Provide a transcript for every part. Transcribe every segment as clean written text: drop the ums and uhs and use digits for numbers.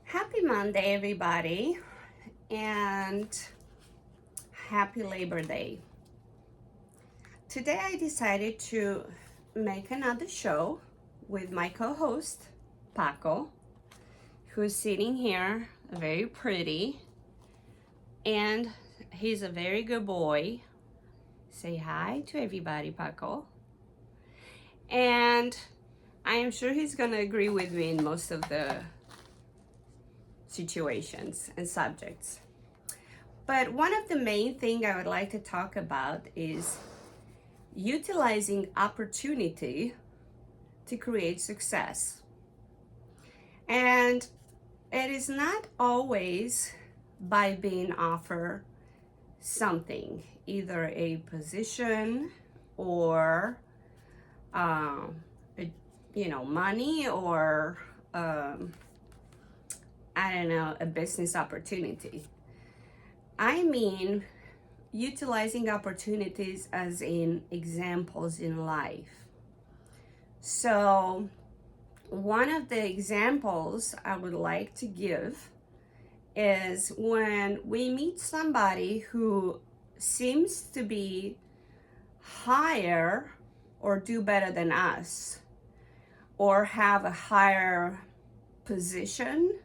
Happy Monday, everybody, and happy Labor Day. Today, I decided to make another show with my co host, Paco, who's sitting here, very pretty, and he's a very good boy. Say hi to everybody, Paco. And I am sure he's going to agree with me in most of the situations and subjects. But one of the main things I would like to talk about is utilizing opportunity to create success. And it is not always by being offered something, either a position or money or a business opportunity. I mean utilizing opportunities as in examples in life. So one of the examples I would like to give is when we meet somebody who seems to be higher or do better than us or have a higher position,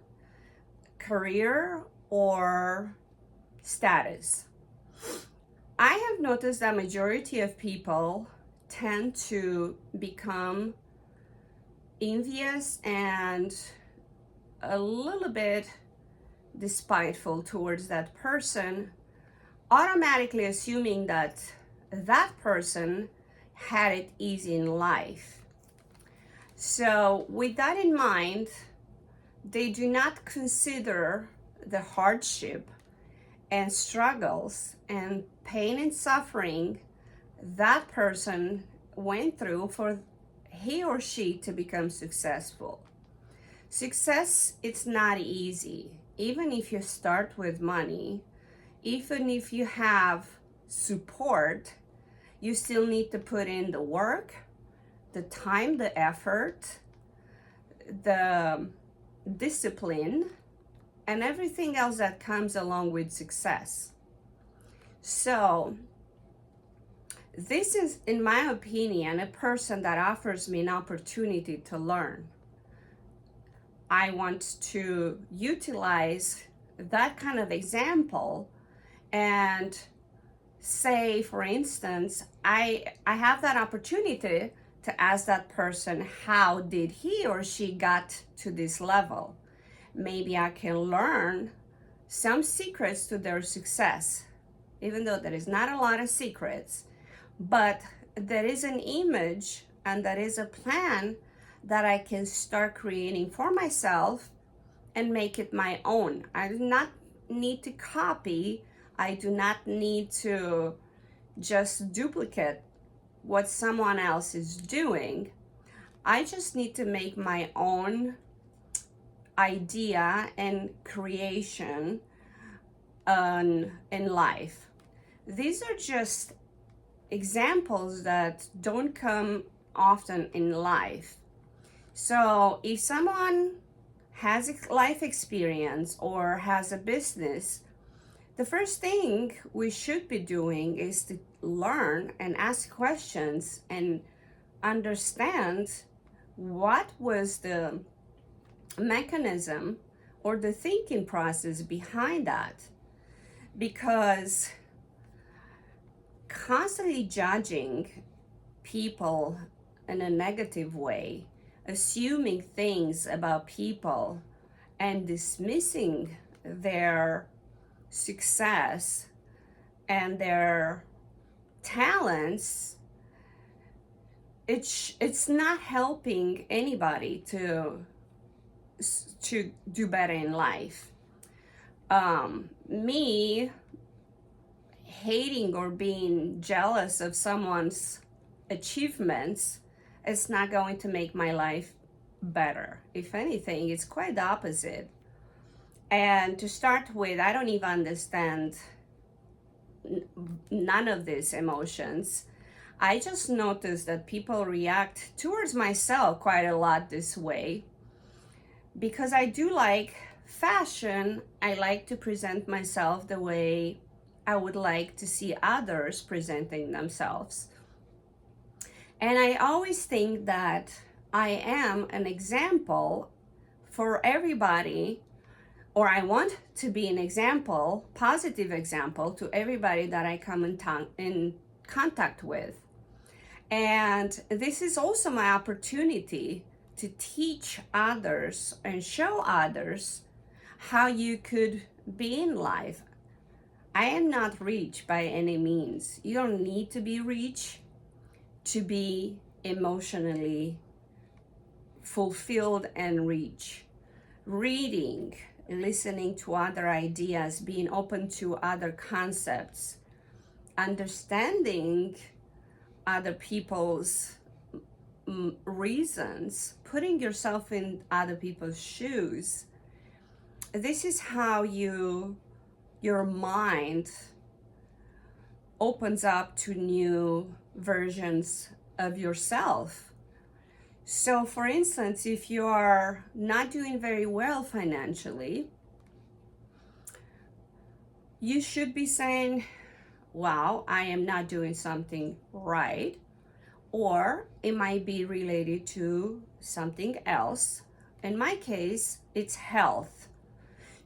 career, or status. I have noticed that majority of people tend to become envious and a little bit despiteful towards that person, automatically assuming that that person had it easy in life. So with that in mind, they do not consider the hardship and struggles and pain and suffering that person went through for he or she to become successful. Success, it's not easy. Even if you start with money, even if you have support, you still need to put in the work, the time, the effort, the discipline, and everything else that comes along with success. So this is, in my opinion, a person that offers me an opportunity to learn. I want to utilize that kind of example and say, for instance, I have that opportunity to ask that person, how did he or she got to this level? Maybe I can learn some secrets to their success, even though there is not a lot of secrets, but there is an image and there is a plan that I can start creating for myself and make it my own. I do not need to copy. I do not need to just duplicate what someone else is doing. I just need to make my own idea and creation in life. These are just examples that don't come often in life. So if someone has a life experience or has a business, the first thing we should be doing is to learn and ask questions and understand what was the mechanism or the thinking process behind that. Because constantly judging people in a negative way, assuming things about people, and dismissing their success and their talents, it's not helping anybody to do better in life. Me hating or being jealous of someone's achievements is not going to make my life better. If anything, it's quite the opposite. And to start with, I don't even understand none of these emotions. I just noticed that people react towards myself quite a lot this way because I do like fashion, I like to present myself the way I would like to see others presenting themselves. And I always think that I am an example for everybody, or I want to be an example, positive example to everybody that I come in contact with. And this is also my opportunity to teach others and show others how you could be in life. I am not rich by any means. You don't need to be rich to be emotionally fulfilled and rich. Reading, listening to other ideas, being open to other concepts, understanding other people's reasons, putting yourself in other people's shoes. This is how your mind opens up to new versions of yourself. So for instance, if you are not doing very well financially, you should be saying, wow, I am not doing something right. Or it might be related to something else. In my case, it's health.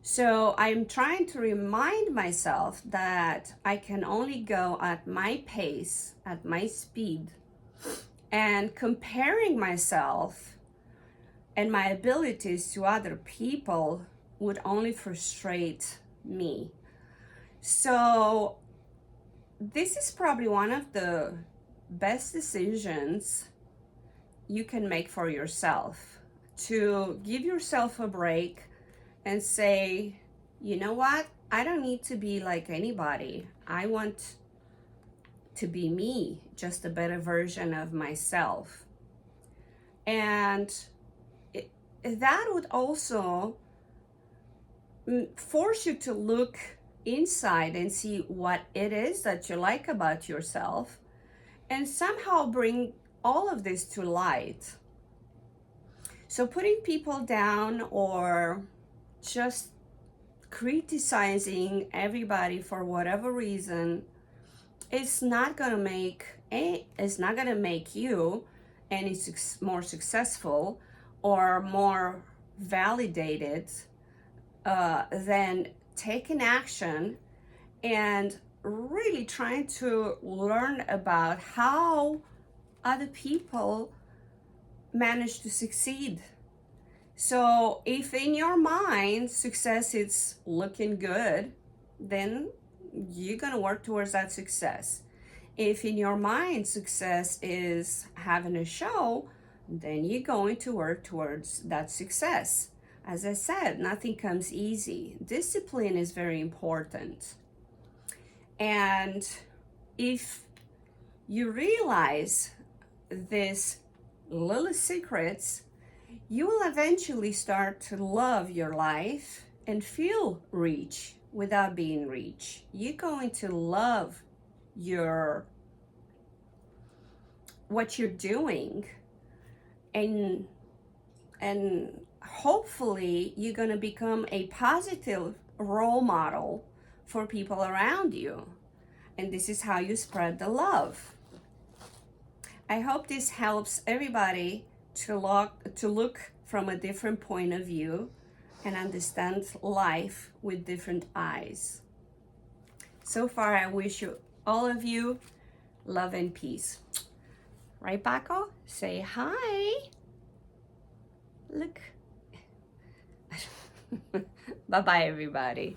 So I'm trying to remind myself that I can only go at my pace, at my speed, and comparing myself and my abilities to other people would only frustrate me. So this is probably one of the best decisions you can make for yourself, to give yourself a break and say, you know what? I don't need to be like anybody. I want to be me, just a better version of myself. And that would also force you to look inside and see what it is that you like about yourself, and somehow bring all of this to light. So putting people down or just criticizing everybody for whatever reason is not gonna make you any more successful or more validated than taking action and really trying to learn about how other people manage to succeed. So if in your mind success is looking good, then you're gonna work towards that success. If in your mind success is having a show, then you're going to work towards that success. As I said, nothing comes easy. Discipline is very important. And if you realize these little secrets, you will eventually start to love your life and feel rich without being rich. You're going to love what you're doing, and hopefully you're going to become a positive role model for people around you. And this is how you spread the love. I hope this helps everybody to look from a different point of view and understand life with different eyes. So far, I wish all of you love and peace. Right, Paco? Say hi. Look. Bye-bye, everybody.